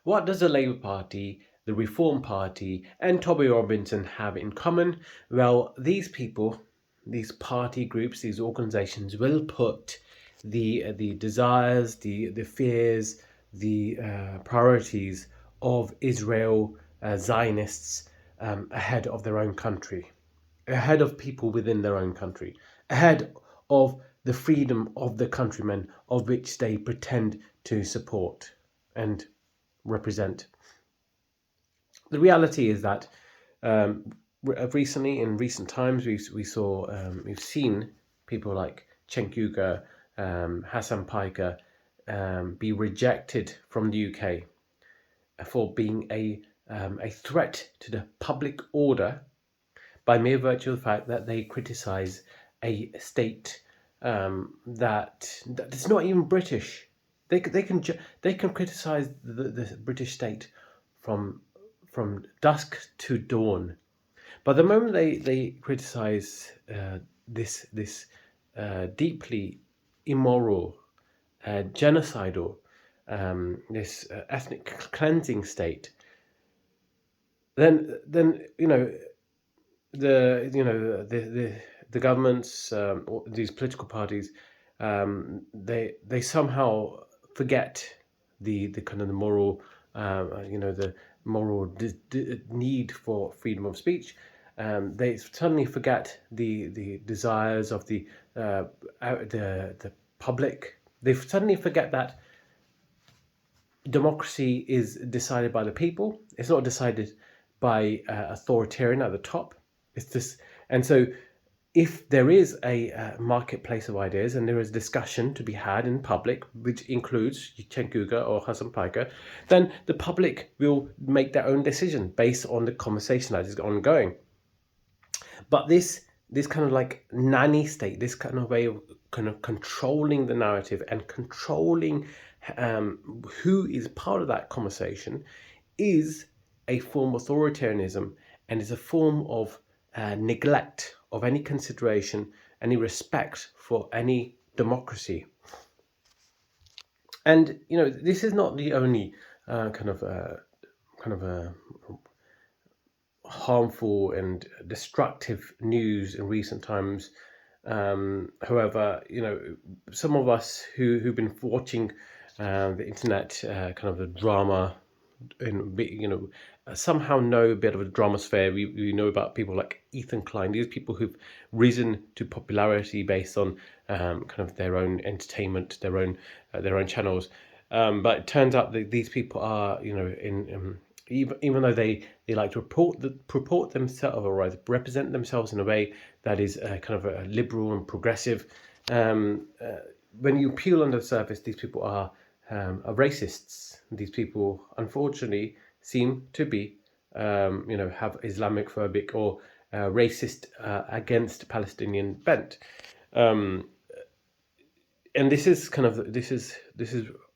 What does the Labour Party, the Reform Party, and Toby Robinson have in common? Well, these people, these party groups, these organisations will put the desires, the fears, the priorities of Israel Zionists ahead of their own country, ahead of people within their own country, ahead of the freedom of the countrymen of which they pretend to support and represent. The reality is that recently, in recent times, we've seen people like Cenk Hassan Piker be rejected from the UK for being a threat to the public order by mere virtue of the fact that they criticise a state that is not even British. They can criticise the British state from dusk to dawn, but the moment they criticise this deeply immoral, genocidal, this ethnic cleansing state, then the governments, or these political parties, they somehow forget the kind of the moral, the moral need for freedom of speech. They suddenly forget the desires of the public. They suddenly forget that democracy is decided by the people. It's not decided by authoritarian at the top. It's this, and so if there is a marketplace of ideas and there is discussion to be had in public, which includes Cenk or Hassan Piker, then the public will make their own decision based on the conversation that is ongoing. But this kind of like nanny state, this kind of way of kind of controlling the narrative and controlling who is part of that conversation, is a form of authoritarianism and is a form of neglect of any consideration, any respect for any democracy. And this is not the only kind of harmful and destructive news in recent times. However, some of us who've been watching the internet, kind of the drama, and somehow know a bit of a dramasphere. We know about people like Ethan Klein. These people who've risen to popularity based on kind of their own entertainment, their own channels. But it turns out that these people are, even though they like to purport themselves or represent themselves in a way that is kind of a liberal and progressive. When you peel under the surface, these people are racists. These people, unfortunately, seem to be, have Islamic phobic or racist against Palestinian bent. And this is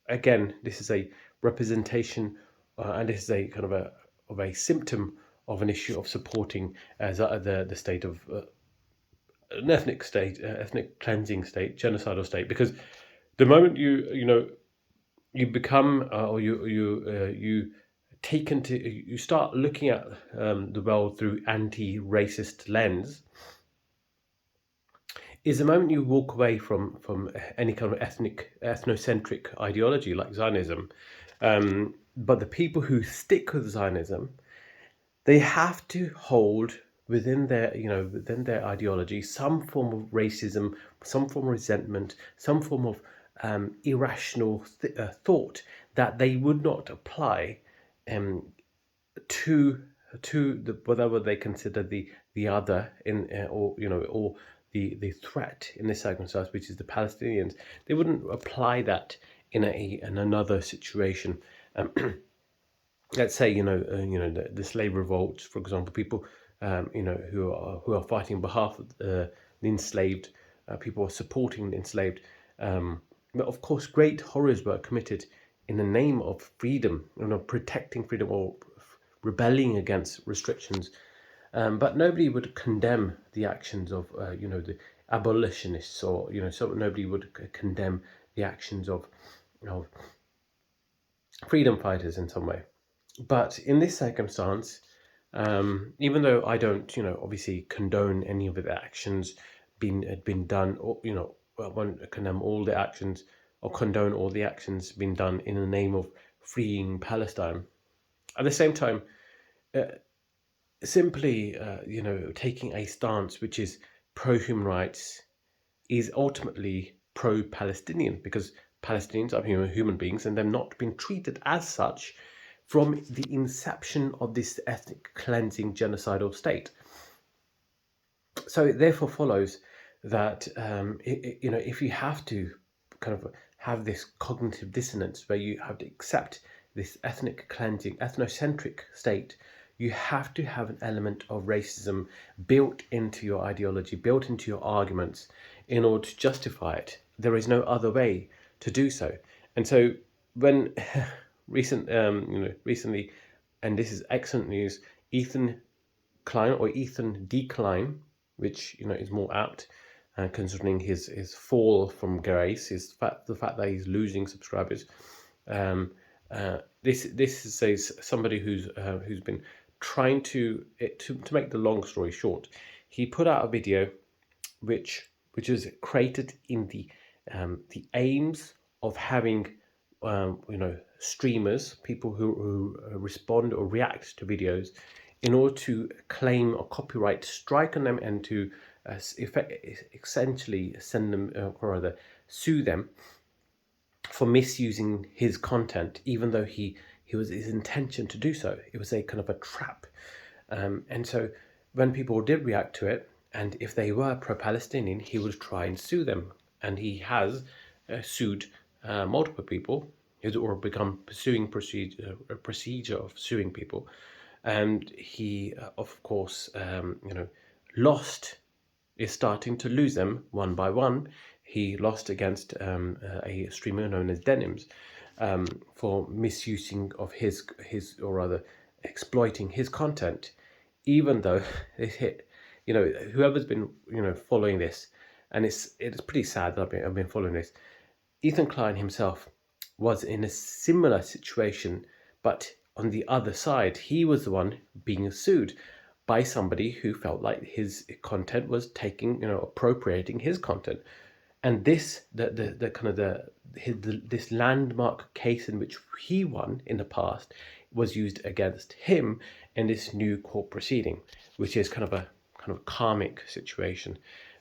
again, this is a representation, and this is a kind of a symptom of an issue of supporting as the state of an ethnic state, ethnic cleansing state, genocidal state. Because the moment you become or you start looking at the world through anti-racist lens, is the moment you walk away from any kind of ethnocentric ideology like Zionism. But the people who stick with Zionism, they have to hold within their ideology some form of racism, some form of resentment, some form of irrational thought that they would not apply to whatever they consider the other in or the threat in this circumstance, which is the Palestinians. They wouldn't apply that in another situation. Let's say the slave revolt, for example, people who are fighting on behalf of the enslaved, people are supporting the enslaved. But of course, great horrors were committed in the name of freedom, protecting freedom or rebelling against restrictions. But nobody would condemn the actions of the abolitionists, or so nobody would condemn the actions of freedom fighters in some way. But in this circumstance, even though I don't, obviously condone any of the actions been done, or I won't condemn all the actions or condone all the actions being done in the name of freeing Palestine. At the same time, simply, taking a stance which is pro-human rights is ultimately pro-Palestinian, because Palestinians are human beings and they've not been treated as such from the inception of this ethnic cleansing genocidal state. So it therefore follows that if you have to kind of have this cognitive dissonance where you have to accept this ethnic cleansing, ethnocentric state, you have to have an element of racism built into your ideology, built into your arguments in order to justify it. There is no other way to do so. And so when recently, and this is excellent news, Ethan Klein, or Ethan D. Klein, which is more apt, considering his fall from grace, the fact that he's losing subscribers. This is somebody who's been trying to make the long story short. He put out a video which is created in the aims of having streamers, people who respond or react to videos, in order to claim a copyright strike on them and to essentially send them, or rather sue them for misusing his content, even though he was his intention to do so. It was a kind of a trap. And so when people did react to it, and if they were pro-Palestinian, he would try and sue them. And he has sued multiple people, or become pursuing a procedure of suing people. And he, of course, lost, is starting to lose them one by one. He lost against a streamer known as Denims for misusing of his, or rather exploiting his content, even though it hit, whoever's been, following this, and it's pretty sad that I've been following this. Ethan Klein himself was in a similar situation, but on the other side, he was the one being sued by somebody who felt like his content was taking, appropriating his content. And this, the kind of this landmark case in which he won in the past, was used against him in this new court proceeding, which is kind of a karmic situation.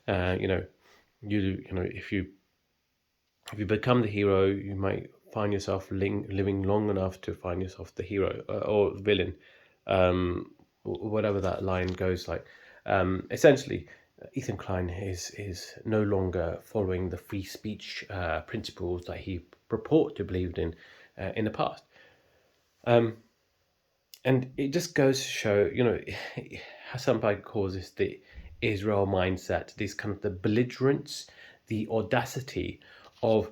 If you become the hero, you might find yourself living long enough to find yourself the hero or villain, whatever that line goes like. Essentially, Ethan Klein is no longer following the free speech principles that he purported to believed in the past. And it just goes to show, how somebody calls this the Israel mindset, this kind of the belligerence, the audacity of,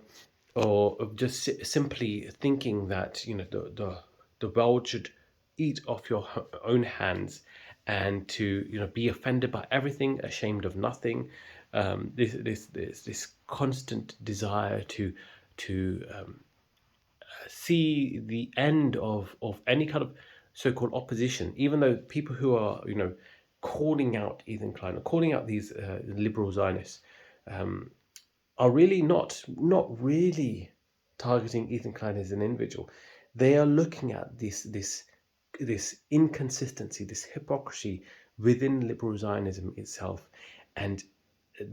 or of just simply thinking that, the world should eat off your own hands, and to, be offended by everything, ashamed of nothing. This constant desire to see the end of any kind of so-called opposition, even though people who are, calling out Ethan Klein, or calling out these liberal Zionists, are really not really targeting Ethan Klein as an individual. They are looking at this inconsistency, this hypocrisy within liberal Zionism itself, and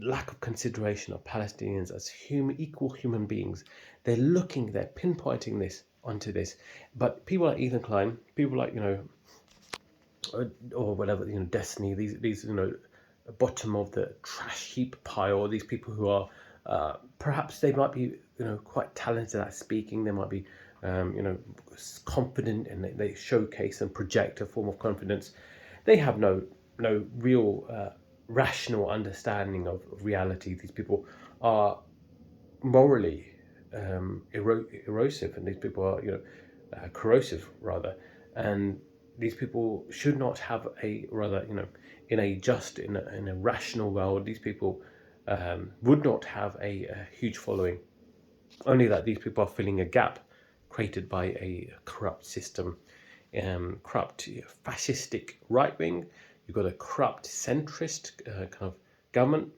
lack of consideration of Palestinians as equal human beings. They're pinpointing this onto this. But people like Ethan Klein, people like, or whatever, Destiny, these bottom of the trash heap pile, these people who are perhaps they might be, quite talented at speaking, they might be confident, and they showcase and project a form of confidence. They have no real rational understanding of reality. These people are morally erosive, and these people are corrosive rather, and these people should not have in a rational world, these people would not have a huge following. Only that these people are filling a gap created by a corrupt system, corrupt fascistic right wing. You've got a corrupt centrist kind of government.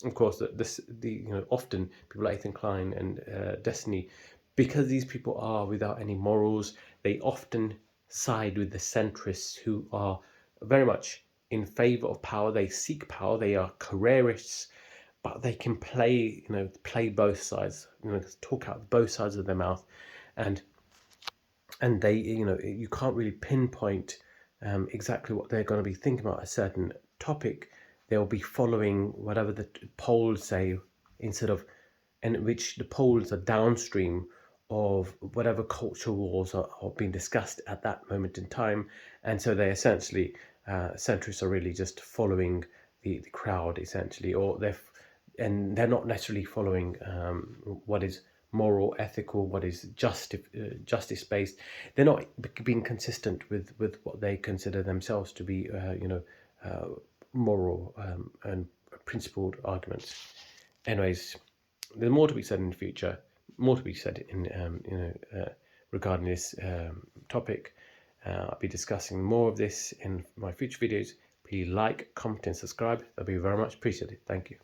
Of course, often people like Ethan Klein and Destiny, because these people are without any morals, they often side with the centrists who are very much in favor of power. They seek power. They are careerists, but they can play both sides. Talk out both sides of their mouth, and they, you can't really pinpoint exactly what they're going to be thinking about a certain topic. They'll be following whatever the polls say, instead of, and which the polls are downstream of whatever cultural wars are being discussed at that moment in time. And so they essentially, centrists are really just following the crowd, essentially, and they're not necessarily following what is moral, ethical, what is justice based. They're not being consistent with what they consider themselves to be, moral and principled arguments. Anyways, there's more to be said in the future, more to be said in regarding this topic. I'll be discussing more of this in my future videos. Please like, comment, and subscribe. That'll be very much appreciated. Thank you.